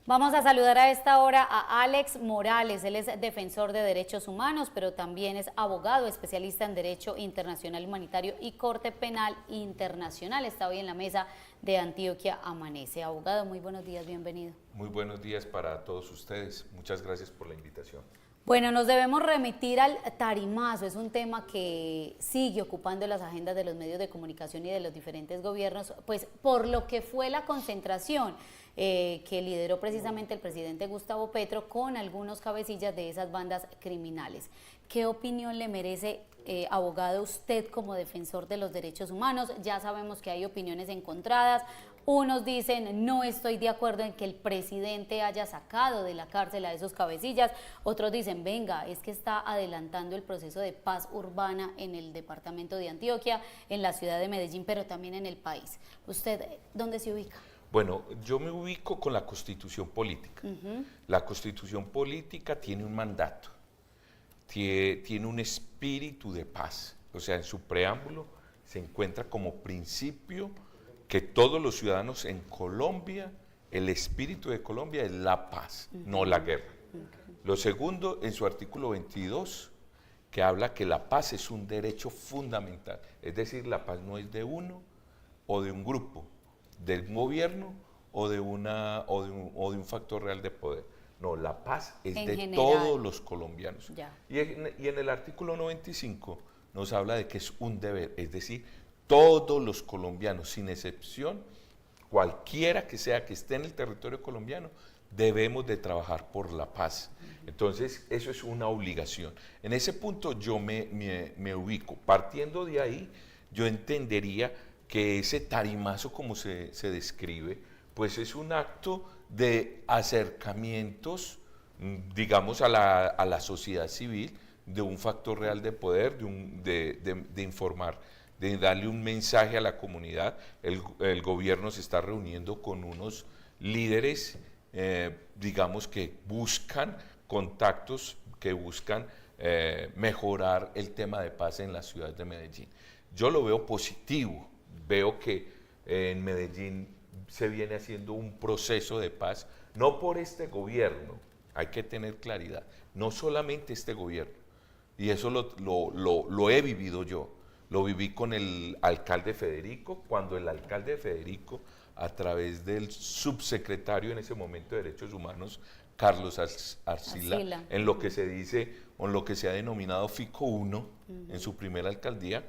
Vamos a saludar a esta hora a Alex Morales. Él es defensor de derechos humanos, pero también es abogado, especialista en Derecho Internacional Humanitario y Corte Penal Internacional. Está hoy en la mesa de Antioquia Amanece. Abogado, muy buenos días, bienvenido. Muy buenos días para todos ustedes. Muchas gracias por la invitación. Bueno, nos debemos remitir al tarimazo, es un tema que sigue ocupando las agendas de los medios de comunicación y de los diferentes gobiernos, pues por lo que fue la concentración que lideró precisamente el presidente Gustavo Petro con algunos cabecillas de esas bandas criminales. ¿Qué opinión le merece, abogado, usted como defensor de los derechos humanos? Ya sabemos que hay opiniones encontradas. Unos dicen, no estoy de acuerdo en que el presidente haya sacado de la cárcel a esos cabecillas. Otros dicen, venga, es que está adelantando el proceso de paz urbana en el departamento de Antioquia, en la ciudad de Medellín, pero también en el país. ¿Usted dónde se ubica? Bueno, yo me ubico con la Constitución Política. La Constitución Política tiene un mandato, tiene un espíritu de paz. O sea, en su preámbulo se encuentra como principio que todos los ciudadanos en Colombia, el espíritu de Colombia es la paz, no la guerra. Lo segundo, en su artículo 22, que habla que la paz es un derecho fundamental. Es decir, la paz no es de uno o de un grupo, del gobierno o de un factor real de poder. No, la paz es de general, todos los colombianos. Y en el artículo 95 nos habla de que es un deber, es decir, todos los colombianos, sin excepción, cualquiera que sea que esté en el territorio colombiano, debemos de trabajar por la paz. Entonces, eso es una obligación. En ese punto yo me ubico. Partiendo de ahí, yo entendería que ese tarimazo, como se describe, pues es un acto de acercamientos, digamos, a la sociedad civil, de un factor real de poder, de informar, de darle un mensaje a la comunidad. El gobierno se está reuniendo con unos líderes, digamos, que buscan contactos, que buscan mejorar el tema de paz en la ciudad de Medellín. Yo lo veo positivo, veo que en Medellín se viene haciendo un proceso de paz, no por este gobierno, hay que tener claridad, no solamente este gobierno, y eso lo he vivido yo. Lo viví con el alcalde Federico, cuando el alcalde Federico, a través del subsecretario en ese momento de Derechos Humanos, Carlos Arcila, en lo que se dice, o en lo que se ha denominado FICO 1, en su primera alcaldía,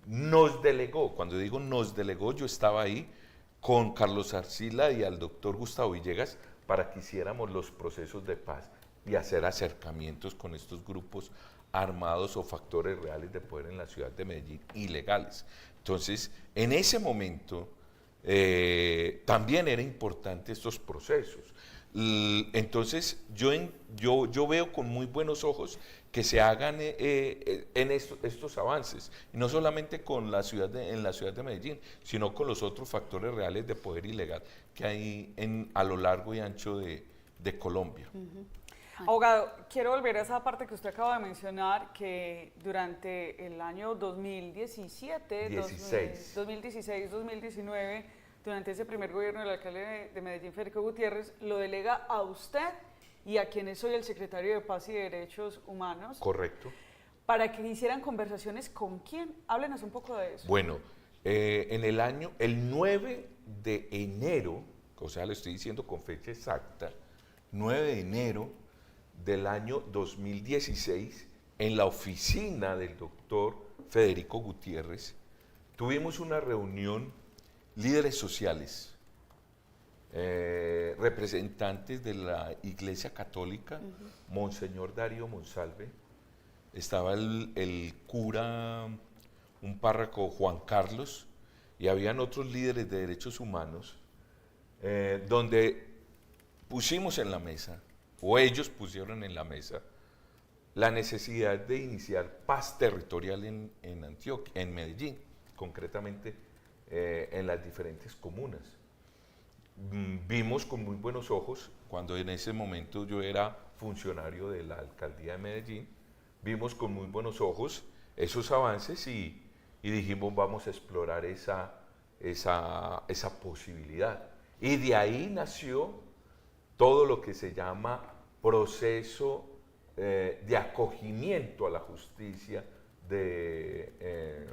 nos delegó. Cuando digo nos delegó, yo estaba ahí con Carlos Arcila y al doctor Gustavo Villegas para que hiciéramos los procesos de paz y hacer acercamientos con estos grupos armados o factores reales de poder en la ciudad de Medellín, ilegales. Entonces, en ese momento también era importante estos procesos. Entonces, yo veo con muy buenos ojos que se hagan estos avances, y no solamente en la ciudad de Medellín, sino con los otros factores reales de poder ilegal que hay a lo largo y ancho de Colombia. Abogado, quiero volver a esa parte que usted acaba de mencionar, que durante el año 2016-2019, durante ese primer gobierno del alcalde de Medellín, Federico Gutiérrez, lo delega a usted y a quien es hoy el secretario de Paz y Derechos Humanos. Correcto. Para que hicieran conversaciones con quién. Háblenos un poco de eso. Bueno, el 9 de enero, o sea, lo estoy diciendo con fecha exacta, 9 de enero del año 2016, en la oficina del doctor Federico Gutiérrez, tuvimos una reunión, líderes sociales, representantes de la Iglesia Católica, Monseñor Darío Monsalve, estaba el cura, un párroco, Juan Carlos, y habían otros líderes de derechos humanos, donde pusimos en la mesa, o ellos pusieron en la mesa, la necesidad de iniciar paz territorial en Antioquia, en Medellín, concretamente en las diferentes comunas. Vimos con muy buenos ojos, cuando en ese momento yo era funcionario de la alcaldía de Medellín, vimos con muy buenos ojos esos avances y dijimos, vamos a explorar esa posibilidad. Y de ahí nació todo lo que se llama proceso de acogimiento a la justicia de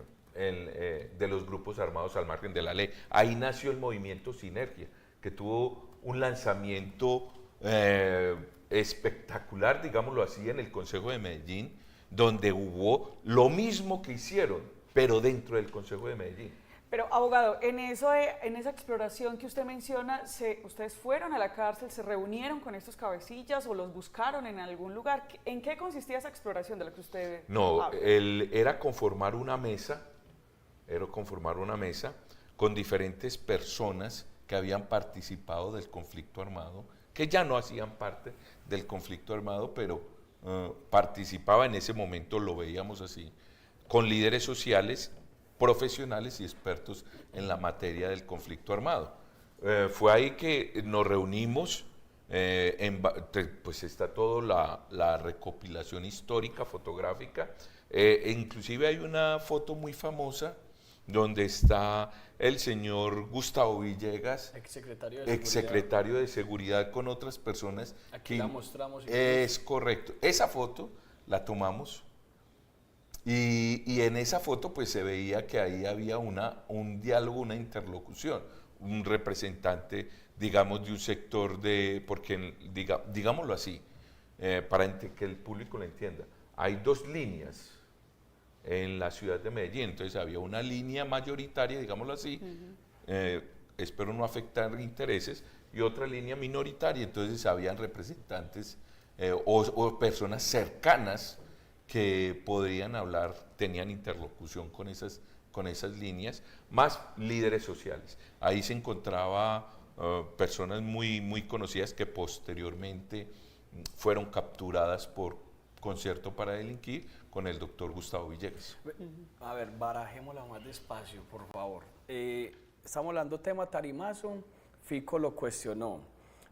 los grupos armados al margen de la ley. Ahí nació el movimiento Sinergia, que tuvo un lanzamiento espectacular, digámoslo así, en el Consejo de Medellín, donde hubo lo mismo que hicieron, pero dentro del Consejo de Medellín. Pero, abogado, en esa exploración que usted menciona, ¿ustedes fueron a la cárcel, se reunieron con estos cabecillas o los buscaron en algún lugar? ¿En qué consistía esa exploración de la que usted habla? Era conformar una mesa con diferentes personas que habían participado del conflicto armado, que ya no hacían parte del conflicto armado, pero participaba en ese momento, lo veíamos así, con líderes sociales, profesionales y expertos en la materia del conflicto armado. Fue ahí que nos reunimos, pues está toda la recopilación histórica, fotográfica, inclusive hay una foto muy famosa donde está el señor Gustavo Villegas, exsecretario de Seguridad con otras personas. Aquí la mostramos. Es correcto. Esa foto la tomamos y en esa foto pues se veía que ahí había un diálogo, una interlocución, un representante, digamos, de un sector porque digámoslo así, para que el público lo entienda, hay dos líneas en la ciudad de Medellín, entonces había una línea mayoritaria, digámoslo así, espero no afectar intereses, y otra línea minoritaria, entonces habían representantes o personas cercanas que podrían hablar, tenían interlocución con esas líneas, más líderes sociales. Ahí se encontraba personas muy, muy conocidas que posteriormente fueron capturadas por concierto para delinquir con el doctor Gustavo Villegas. A ver, barajémosla más despacio, por favor. Estamos hablando tema Tarimazo, Fico lo cuestionó.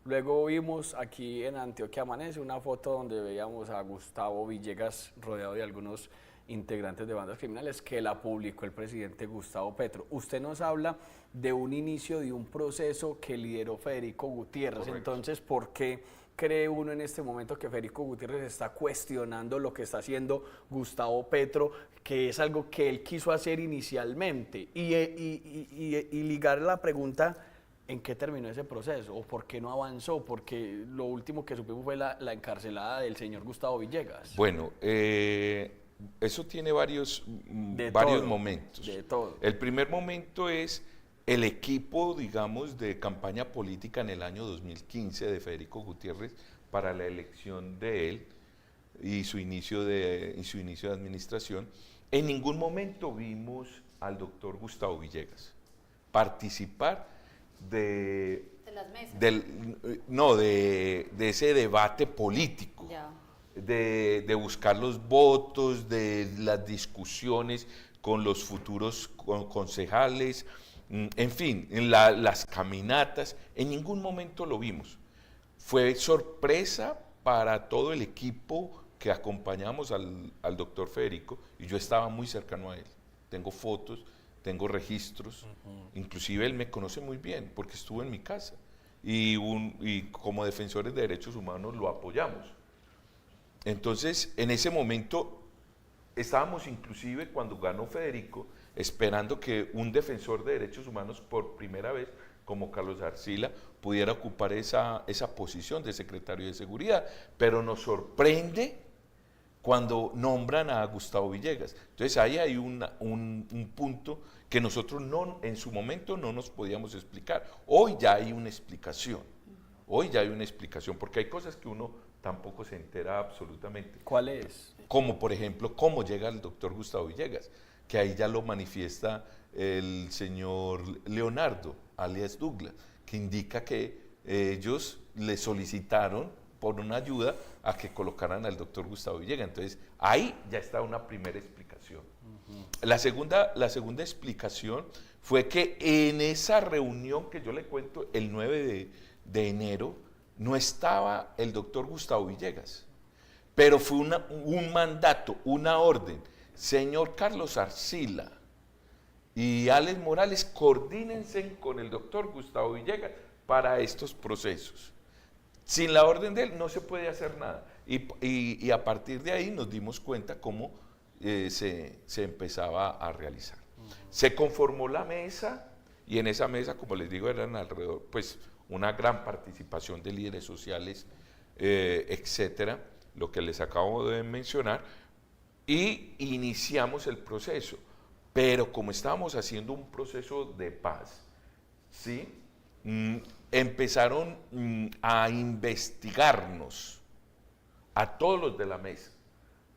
Luego vimos aquí en Antioquia Amanece una foto donde veíamos a Gustavo Villegas rodeado de algunos integrantes de bandas criminales que la publicó el presidente Gustavo Petro. Usted nos habla de un inicio de un proceso que lideró Federico Gutiérrez. Correcto. Entonces, ¿por qué cree uno en este momento que Federico Gutiérrez está cuestionando lo que está haciendo Gustavo Petro, que es algo que él quiso hacer inicialmente? Y ligar la pregunta, ¿en qué terminó ese proceso? ¿O por qué no avanzó? Porque lo último que supimos fue la encarcelada del señor Gustavo Villegas. Bueno, eso tiene varios momentos. De todo. El primer momento es el equipo, digamos, de campaña política en el año 2015 de Federico Gutiérrez para la elección de él y su inicio de administración. En ningún momento vimos al doctor Gustavo Villegas participar de ese debate político, de buscar los votos, de las discusiones con los futuros concejales, en fin, en las caminatas. En ningún momento lo vimos. Fue sorpresa para todo el equipo que acompañamos al doctor Federico, y yo estaba muy cercano a él. Tengo fotos, tengo registros, inclusive él me conoce muy bien porque estuvo en mi casa y como defensores de derechos humanos lo apoyamos. Entonces, en ese momento estábamos inclusive cuando ganó Federico esperando que un defensor de derechos humanos por primera vez, como Carlos Arcila, pudiera ocupar esa posición de secretario de Seguridad, pero nos sorprende cuando nombran a Gustavo Villegas. Entonces ahí hay un punto que nosotros en su momento no nos podíamos explicar. Hoy ya hay una explicación, porque hay cosas que uno tampoco se entera absolutamente. ¿Cuál es? Como por ejemplo, cómo llega el doctor Gustavo Villegas, que ahí ya lo manifiesta el señor Leonardo, alias Douglas, que indica que ellos le solicitaron por una ayuda a que colocaran al doctor Gustavo Villegas. Entonces, ahí ya está una primera explicación. La segunda explicación fue que en esa reunión que yo le cuento, el 9 de enero, no estaba el doctor Gustavo Villegas, pero fue un mandato, una orden. Señor Carlos Arcila y Alex Morales, coordínense con el doctor Gustavo Villegas para estos procesos. Sin la orden de él no se puede hacer nada. Y a partir de ahí nos dimos cuenta cómo se empezaba a realizar. Se conformó la mesa y en esa mesa, como les digo, eran alrededor, pues una gran participación de líderes sociales, etcétera, lo que les acabo de mencionar, y iniciamos el proceso. Pero como estábamos haciendo un proceso de paz, ¿sí? Empezaron a investigarnos a todos los de la mesa.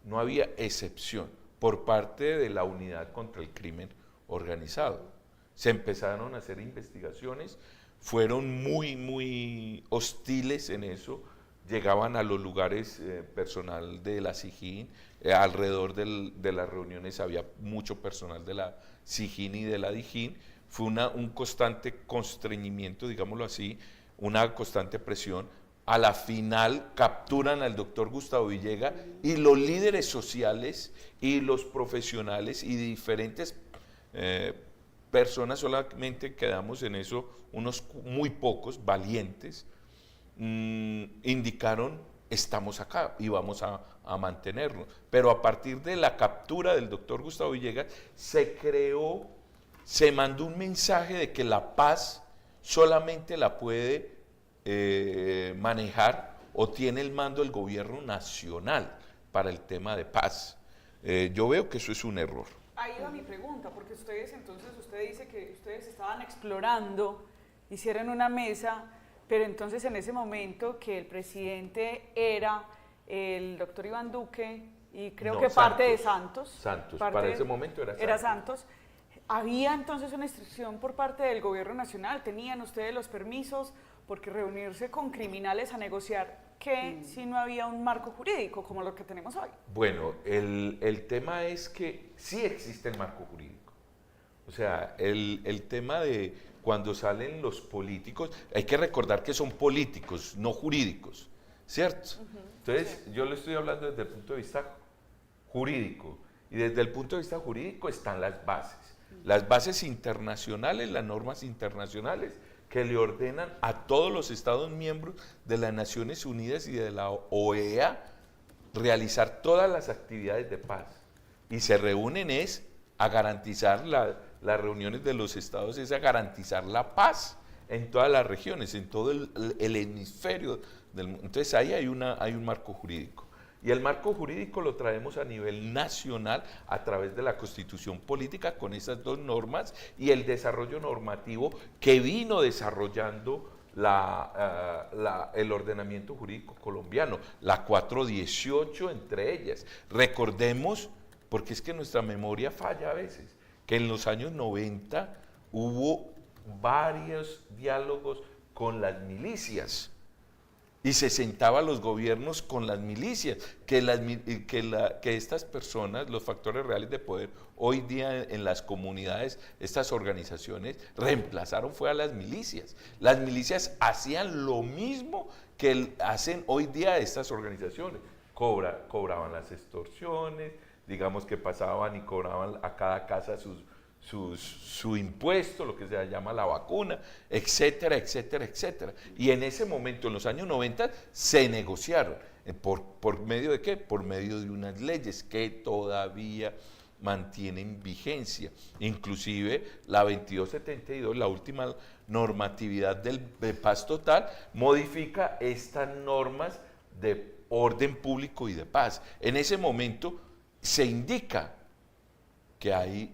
No había excepción por parte de la Unidad contra el Crimen Organizado. Se empezaron a hacer investigaciones, fueron muy hostiles en eso, llegaban a los lugares personal de la SIJIN, alrededor de las reuniones había mucho personal de la SIJIN y de la DIJÍN, fue un constante constreñimiento, digámoslo así, una constante presión. A la final capturan al doctor Gustavo Villegas y los líderes sociales y los profesionales y diferentes personas, solamente quedamos en eso, unos muy pocos, valientes, indicaron, estamos acá y vamos a mantenernos. Pero a partir de la captura del doctor Gustavo Villegas, se mandó un mensaje de que la paz solamente la puede manejar o tiene el mando del gobierno nacional para el tema de paz. Yo veo que eso es un error. Ahí va mi pregunta, porque usted dice que ustedes estaban explorando, hicieron una mesa, pero entonces en ese momento que el presidente era el doctor Iván Duque y creo que parte de Santos. Para ese momento era Santos. ¿Había entonces una instrucción por parte del gobierno nacional? ¿Tenían ustedes los permisos? Porque reunirse con criminales a negociar, ¿qué si no había un marco jurídico como lo que tenemos hoy? Bueno, el tema es que sí existe el marco jurídico. O sea, el tema de cuando salen los políticos, hay que recordar que son políticos, no jurídicos, ¿cierto? Entonces, yo le estoy hablando desde el punto de vista jurídico. Y desde el punto de vista jurídico están las bases internacionales, las normas internacionales, que le ordenan a todos los Estados miembros de las Naciones Unidas y de la OEA realizar todas las actividades de paz. Y se reúnen a garantizar, las reuniones de los estados es a garantizar la paz en todas las regiones, en todo el hemisferio del mundo. Entonces ahí hay un marco jurídico. Y el marco jurídico lo traemos a nivel nacional a través de la Constitución Política con esas dos normas y el desarrollo normativo que vino desarrollando el ordenamiento jurídico colombiano, la 418 entre ellas. Recordemos, porque es que nuestra memoria falla a veces, que en los años 90 hubo varios diálogos con las milicias. Y se sentaban los gobiernos con las milicias, que estas personas, los factores reales de poder, hoy día en las comunidades, estas organizaciones reemplazaron fue a las milicias. Las milicias hacían lo mismo que hacen hoy día estas organizaciones. Cobraban las extorsiones, digamos que pasaban y cobraban a cada casa su impuesto, lo que se llama la vacuna, etcétera, etcétera, etcétera. Y en ese momento, en los años 90, se negociaron. ¿Por medio de qué? Por medio de unas leyes que todavía mantienen vigencia. Inclusive la 2272, la última normatividad de paz total, modifica estas normas de orden público y de paz. En ese momento se indica que hay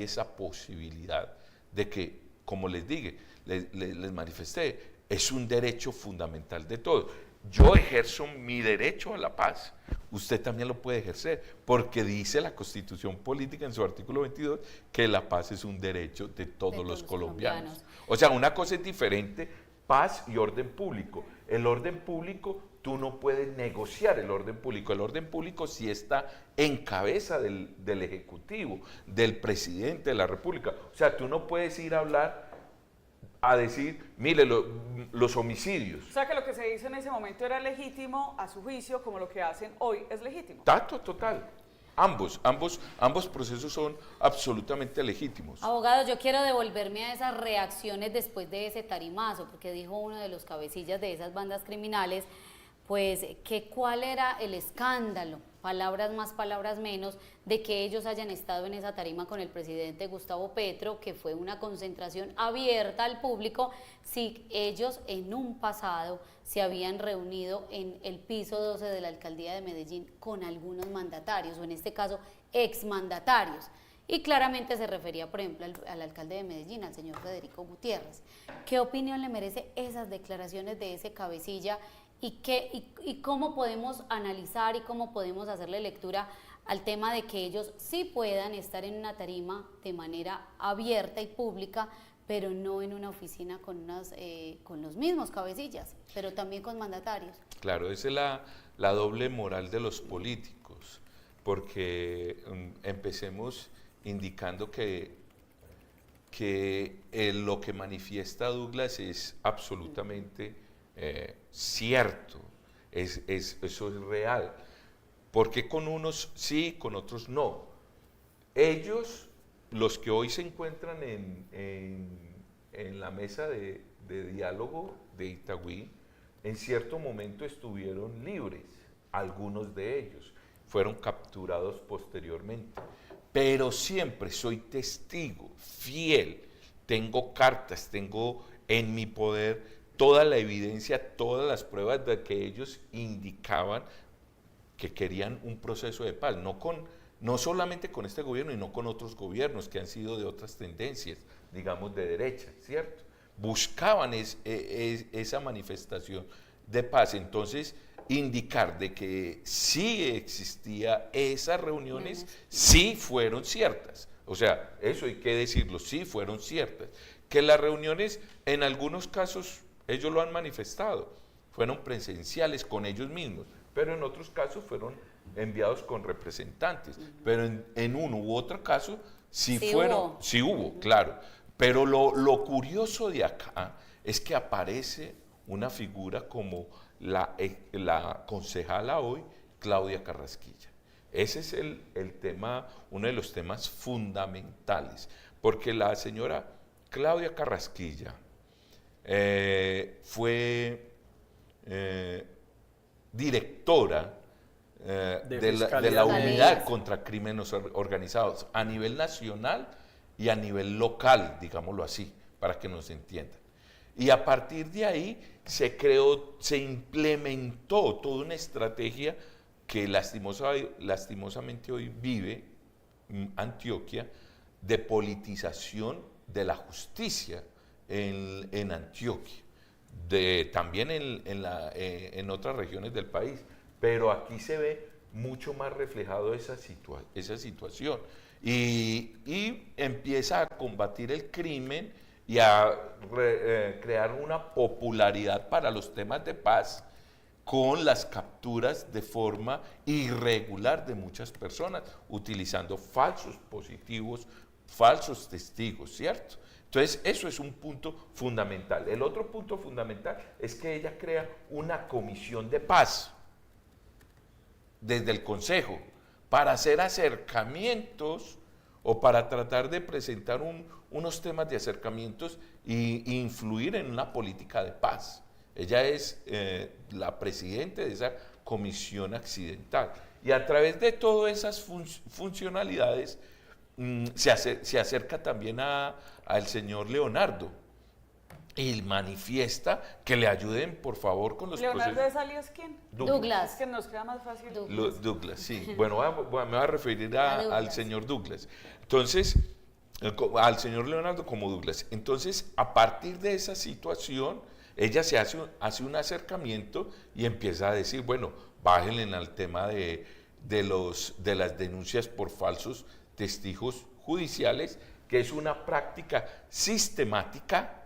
esa posibilidad de que, como les dije, les manifesté, es un derecho fundamental de todos. Yo ejerzo mi derecho a la paz, usted también lo puede ejercer, porque dice la Constitución Política en su artículo 22 que la paz es un derecho de todos los colombianos. O sea, una cosa es diferente, paz y orden público. El orden público, tú no puedes negociar el orden público sí está en cabeza del Ejecutivo, del Presidente de la República. O sea, tú no puedes ir a decir, mire, los homicidios. O sea, que lo que se hizo en ese momento era legítimo, a su juicio, como lo que hacen hoy es legítimo. Total. Ambos procesos son absolutamente legítimos. Abogado, yo quiero devolverme a esas reacciones después de ese tarimazo, porque dijo uno de los cabecillas de esas bandas criminales, pues que cuál era el escándalo, palabras más, palabras menos, de que ellos hayan estado en esa tarima con el presidente Gustavo Petro, que fue una concentración abierta al público, si ellos en un pasado se habían reunido en el piso 12 de la alcaldía de Medellín con algunos mandatarios, o en este caso exmandatarios. Y claramente se refería, por ejemplo, al alcalde de Medellín, al señor Federico Gutiérrez. ¿Qué opinión le merece esas declaraciones de ese cabecilla y cómo podemos analizar y cómo podemos hacerle lectura al tema de que ellos sí puedan estar en una tarima de manera abierta y pública, pero no en una oficina con los mismos cabecillas, pero también con mandatarios? Claro, esa es la doble moral de los políticos, porque empecemos indicando que lo que manifiesta Douglas es absolutamente cierto, eso es real. ¿Por qué con unos sí, con otros no? Ellos, los que hoy se encuentran en la mesa de diálogo de Itagüí, en cierto momento estuvieron libres, algunos de ellos fueron capturados posteriormente, pero siempre soy testigo fiel, tengo cartas, tengo en mi poder toda la evidencia, todas las pruebas de que ellos indicaban que querían un proceso de paz, no solamente con este gobierno y no con otros gobiernos que han sido de otras tendencias, digamos de derecha, ¿cierto? Buscaban esa manifestación de paz. Entonces, indicar de que sí existía esas reuniones, sí fueron ciertas. O sea, eso hay que decirlo, sí fueron ciertas. Que las reuniones, en algunos casos, ellos lo han manifestado, fueron presenciales con ellos mismos, pero en otros casos fueron enviados con representantes. Pero en uno u otro caso sí hubo, claro. Pero lo curioso de acá es que aparece una figura como la concejala hoy, Claudia Carrasquilla. Ese es el tema, uno de los temas fundamentales, porque la señora Claudia Carrasquilla fue directora de la Unidad contra Crímenes Organizados a nivel nacional y a nivel local, digámoslo así, para que nos entiendan. Y a partir de ahí se implementó toda una estrategia que lastimosamente hoy vive Antioquia, de politización de la justicia en Antioquia, también en otras regiones del país, pero aquí se ve mucho más reflejado esa situación y empieza a combatir el crimen y a crear una popularidad para los temas de paz con las capturas de forma irregular de muchas personas, utilizando falsos positivos, falsos testigos, ¿cierto? Entonces, eso es un punto fundamental. El otro punto fundamental es que ella crea una comisión de paz desde el Consejo para hacer acercamientos o para tratar de presentar unos temas de acercamientos e influir en una política de paz. Ella es la presidenta de esa comisión accidental. Y a través de todas esas funcionalidades se acerca también al señor Leonardo y manifiesta que le ayuden, por favor, con los ¿Leonardo procesos. es alias quién? Douglas. Es que nos queda más fácil. Douglas, sí. Bueno, me voy a referir al señor Douglas. Entonces, al señor Leonardo como Douglas. Entonces, a partir de esa situación, ella se hace un acercamiento y empieza a decir, bueno, bájenle al tema de las denuncias por falsos testigos judiciales, que es una práctica sistemática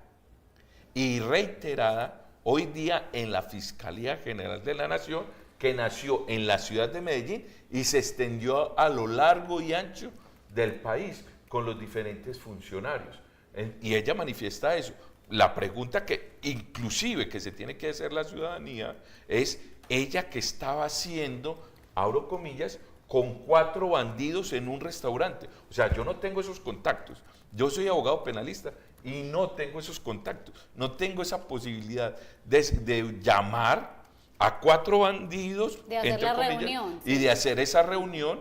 y reiterada hoy día en la Fiscalía General de la Nación, que nació en la ciudad de Medellín y se extendió a lo largo y ancho del país con los diferentes funcionarios. Y ella manifiesta eso. La pregunta que inclusive que se tiene que hacer la ciudadanía es, ella que estaba haciendo, abro comillas, con 4 bandidos en un restaurante. O sea, yo no tengo esos contactos. Yo soy abogado penalista y no tengo esos contactos. No tengo esa posibilidad de llamar a 4 bandidos, De hacer entre la comillas, reunión, y sí. de hacer esa reunión,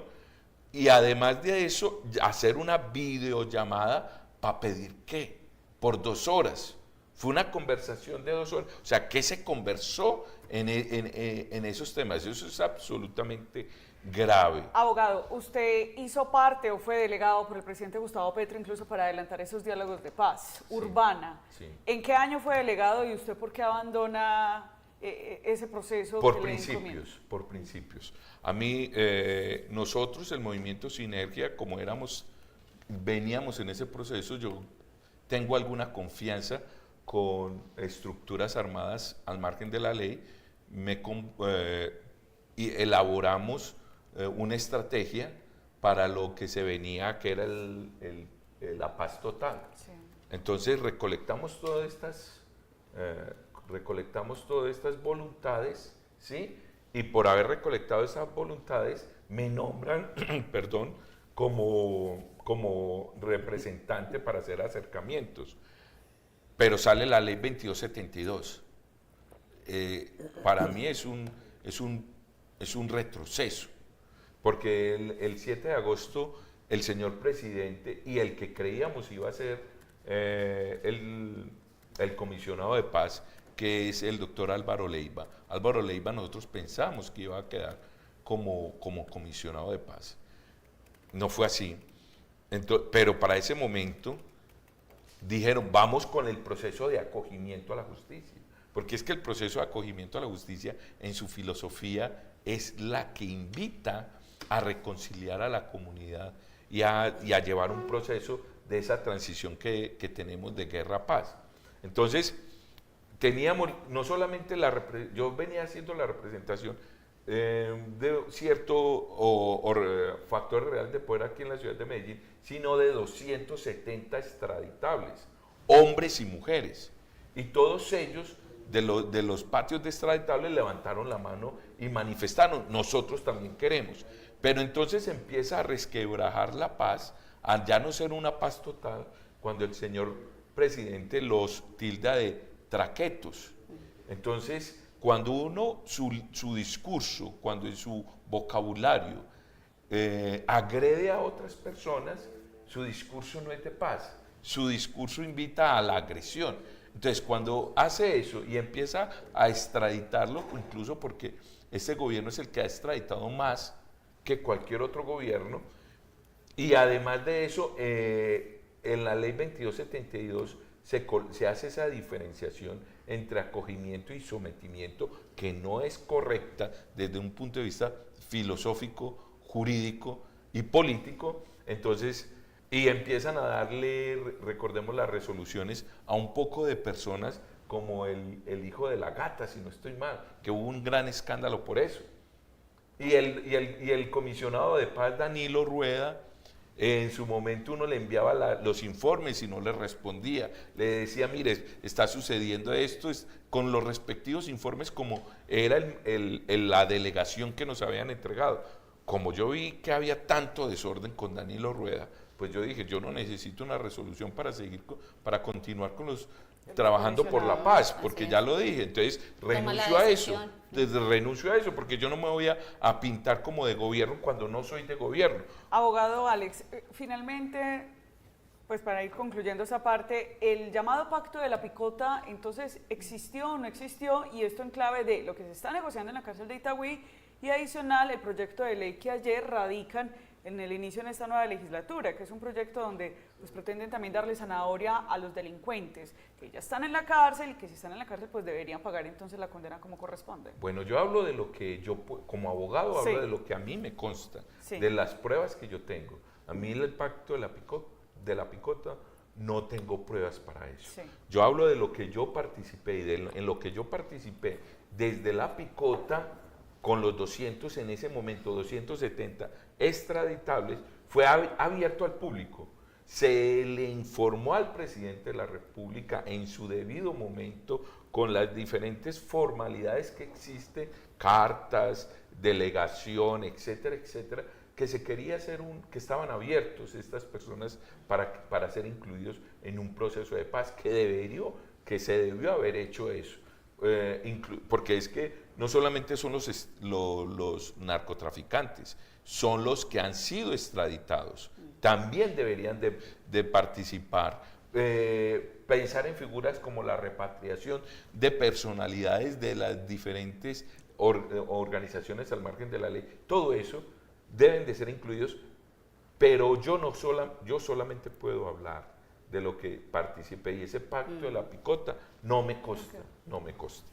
y además de eso, hacer una videollamada para pedir qué, por 2 horas. Fue una conversación de 2 horas. O sea, ¿qué se conversó en esos temas? Eso es absolutamente grave. Abogado, usted hizo parte o fue delegado por el presidente Gustavo Petro incluso para adelantar esos diálogos de paz urbana. Sí. ¿En qué año fue delegado y usted por qué abandona ese proceso? Por que le principios, encomienda? por principios. A mí, nosotros, el movimiento Sinergia, como veníamos en ese proceso, yo tengo alguna confianza con estructuras armadas al margen de la ley, y elaboramos una estrategia para lo que se venía, que era la paz total. Sí. Entonces recolectamos todas estas voluntades, ¿sí? Y por haber recolectado esas voluntades, me nombran, perdón, como representante para hacer acercamientos. Pero sale la ley 2272. Para mí es un retroceso, porque el 7 de agosto el señor presidente y el que creíamos iba a ser el comisionado de paz, que es el doctor Álvaro Leiva. Álvaro Leiva nosotros pensamos que iba a quedar como comisionado de paz. No fue así. Pero para ese momento dijeron, vamos con el proceso de acogimiento a la justicia, porque es que el proceso de acogimiento a la justicia en su filosofía es la que invita a reconciliar a la comunidad y a llevar un proceso de esa transición que tenemos de guerra a paz. Entonces, teníamos no solamente yo venía haciendo la representación de cierto factor real de poder aquí en la ciudad de Medellín, sino de 270 extraditables, hombres y mujeres. Y todos ellos, de los patios de extraditables, levantaron la mano y manifestaron, nosotros también queremos. Pero entonces empieza a resquebrajar la paz, a ya no ser una paz total, cuando el señor presidente los tilda de traquetos. Entonces, cuando uno, su discurso, cuando en su vocabulario agrede a otras personas, su discurso no es de paz, su discurso invita a la agresión. Entonces, cuando hace eso y empieza a extraditarlo, incluso porque este gobierno es el que ha extraditado más que cualquier otro gobierno, y además de eso, en la ley 2272 se hace esa diferenciación entre acogimiento y sometimiento, que no es correcta desde un punto de vista filosófico, jurídico y político. Entonces, y empiezan a darle, recordemos las resoluciones, a un poco de personas como el hijo de la gata, si no estoy mal, que hubo un gran escándalo por eso. Y el comisionado de paz, Danilo Rueda, en su momento uno le enviaba los informes y no le respondía. Le decía, mire, está sucediendo esto, con los respectivos informes como era la delegación que nos habían entregado. Como yo vi que había tanto desorden con Danilo Rueda, pues yo dije, yo no necesito una resolución para continuar trabajando por la paz, porque ya lo dije. Entonces renuncio a eso, renuncio a eso, porque yo no me voy a pintar como de gobierno cuando no soy de gobierno. Abogado Alex, finalmente, pues para ir concluyendo esa parte, el llamado pacto de la picota, entonces, ¿existió o no existió? Y esto en clave de lo que se está negociando en la cárcel de Itagüí y adicional el proyecto de ley que ayer radican en el inicio de esta nueva legislatura, que es un proyecto donde pues, pretenden también darle zanahoria a los delincuentes que ya están en la cárcel y que si están en la cárcel pues deberían pagar entonces la condena como corresponde. Bueno, yo hablo de lo que yo, como abogado, Sí. hablo de lo que a mí me consta, Sí. de las pruebas que yo tengo. A mí el pacto de la picota no tengo pruebas para eso. Sí. Yo hablo de lo que yo participé y en lo que yo participé desde la picota con los 200, en ese momento 270 extraditables, fue abierto al público. Se le informó al presidente de la República en su debido momento con las diferentes formalidades que existen, cartas, delegación, etcétera, etcétera. que se quería hacer que estaban abiertos estas personas para ser incluidos en un proceso de paz, que se debió haber hecho eso. Porque es que no solamente son los narcotraficantes, son los que han sido extraditados, también deberían de participar. Pensar en figuras como la repatriación de personalidades de las diferentes organizaciones al margen de la ley, todo eso deben de ser incluidos, pero yo solamente puedo hablar de lo que participé, y ese pacto de la picota no me consta, no me consta.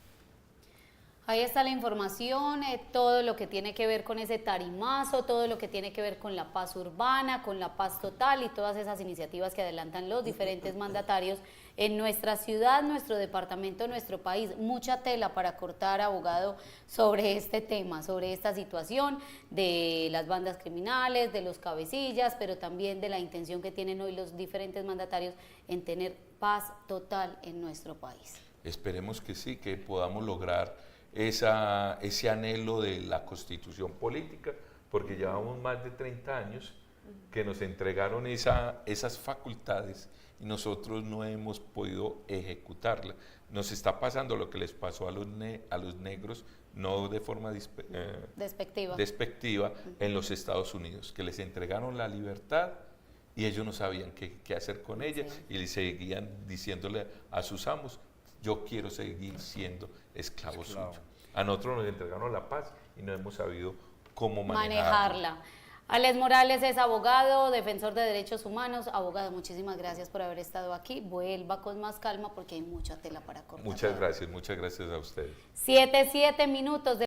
Ahí está la información, todo lo que tiene que ver con ese tarimazo, todo lo que tiene que ver con la paz urbana, con la paz total y todas esas iniciativas que adelantan los diferentes mandatarios en nuestra ciudad, nuestro departamento, nuestro país. Mucha tela para cortar, abogado, sobre este tema, sobre esta situación de las bandas criminales, de los cabecillas, pero también de la intención que tienen hoy los diferentes mandatarios en tener paz total en nuestro país. Esperemos que sí, que podamos lograr ese anhelo de la constitución política, porque llevamos más de 30 años que nos entregaron esas facultades y nosotros no hemos podido ejecutarla. Nos está pasando lo que les pasó a los negros, no de forma despectiva, en los Estados Unidos, que les entregaron la libertad y ellos no sabían qué hacer con ella, y le seguían diciéndole a sus amos: yo quiero seguir siendo esclavo suyo. A nosotros nos entregaron la paz y no hemos sabido cómo manejarla. Alex Morales es abogado, defensor de derechos humanos. Abogado, muchísimas gracias por haber estado aquí. Vuelva con más calma porque hay mucha tela para cortar. Muchas gracias a ustedes. 7 minutos.